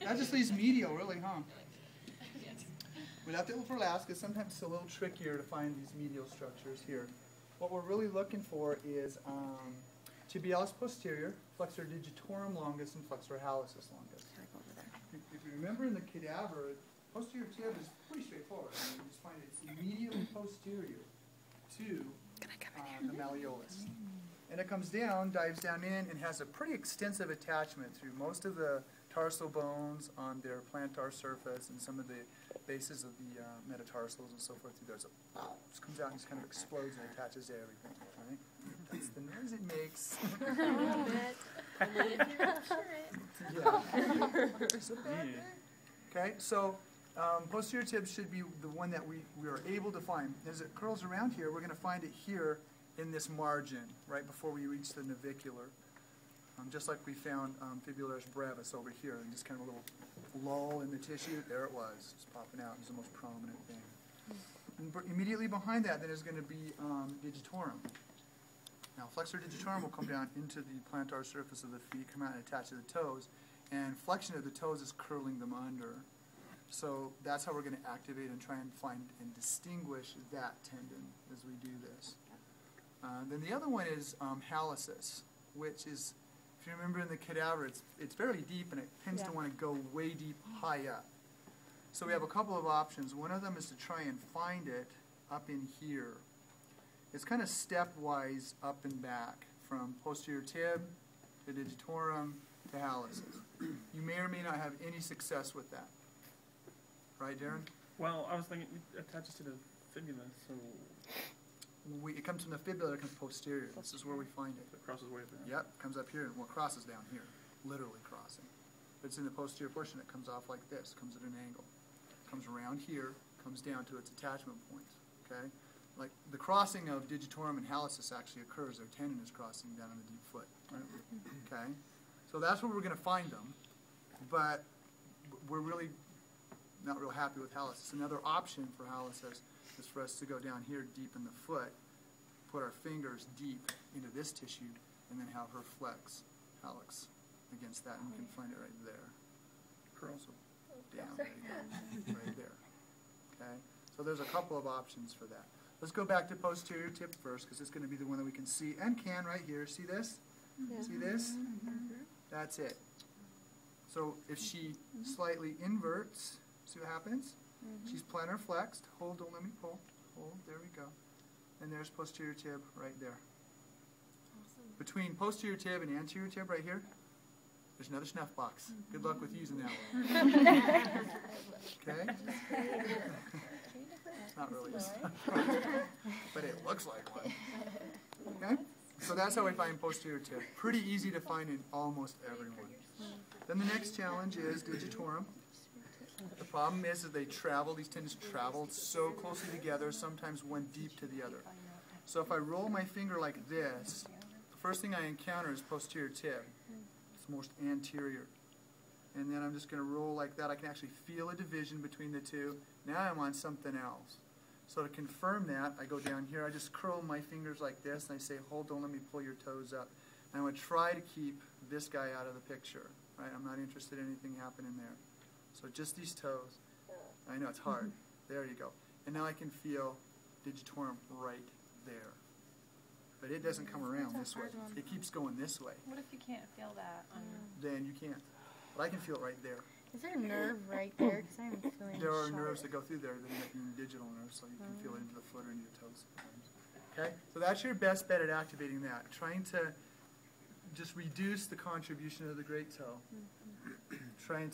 That just leaves medial, really, huh? We left it for last because sometimes it's a little trickier to find these medial structures here. What we're really looking for is tibialis posterior, flexor digitorum longus, and flexor hallucis longus. If you remember in the cadaver, posterior tib is pretty straightforward. I mean, you just find it's immediately posterior to the malleolus. And it comes down, dives down in, and has a pretty extensive attachment through most of the tarsal bones on their plantar surface and some of the bases of the metatarsals and so forth through there. So it just comes out and just kind of explodes and attaches to everything. Right? That's the noise it makes. Okay, so posterior tib should be the one that we are able to find. As it curls around here, we're going to find it here in this margin, right before we reach the navicular. Just like we found fibularis brevis over here, and just kind of a little lull in the tissue. There it was, just popping out. It's the most prominent thing. And immediately behind that, then is going to be digitorum. Now, flexor digitorum will come down into the plantar surface of the feet, come out and attach to the toes, and flexion of the toes is curling them under. So that's how we're going to activate and try and find and distinguish that tendon as we do this. Then the other one is hallucis, which is, if you remember in the cadaver, it's fairly deep and it tends to want to go way deep, high up. So we have a couple of options. One of them is to try and find it up in here. It's kind of stepwise up and back from posterior tib to digitorum to hallucis. You may or may not have any success with that. Right, Darren? Well, I was thinking it attaches to the fibula, so... It comes from the fibula, it comes posterior. This is where we find it. It crosses way up there. Yep, comes up here, and well, crosses down here, literally crossing. But it's in the posterior portion. It comes off like this, comes at an angle. Comes around here, comes down to its attachment points. Okay, like the crossing of digitorum and hallucis actually occurs. Their tendon is crossing down on the deep foot. Right? Okay, so that's where we're going to find them. But we're really not real happy with hallucis. Another option for hallucis is for us to go down here deep in the foot, put our fingers deep into this tissue, and then have her flex hallux against that, and we can find it right there. Also down, there you go, right there. Okay, so there's a couple of options for that. Let's go back to posterior tib first, because it's going to be the one that we can see and can right here. See this? See this? That's it. So if she slightly inverts, see what happens? She's plantar flexed. Hold, don't let me pull. Hold, there we go. And there's posterior tib right there. Awesome. Between posterior tib and anterior tib right here, there's another snuff box. Good luck with using that one. Okay? It's not really a snuff box, but it looks like one. Okay? So that's how we find posterior tib. Pretty easy to find in almost everyone. Then the next challenge is digitorum. The problem is that they travel, these tendons travel so closely together, sometimes one deep to the other. So if I roll my finger like this, the first thing I encounter is posterior tib. It's most anterior. And then I'm just going to roll like that. I can actually feel a division between the two. Now I'm on something else. So to confirm that, I go down here. I just curl my fingers like this, and I say, hold, don't let me pull your toes up. And I would try to keep this guy out of the picture. Right? I'm not interested in anything happening there. So just these toes. I know it's hard. There you go. And now I can feel digitorum right there. But it doesn't come around this way. It keeps going this way. What if you can't feel that? Then you can't. But I can feel it right there. Is there a nerve right there? Because I'm feeling There are sharp. nerves that go through there that end up being digital nerves, so you can feel it into the foot or into your toes. Okay? So that's your best bet at activating that. Trying to just reduce the contribution of the great toe. Trying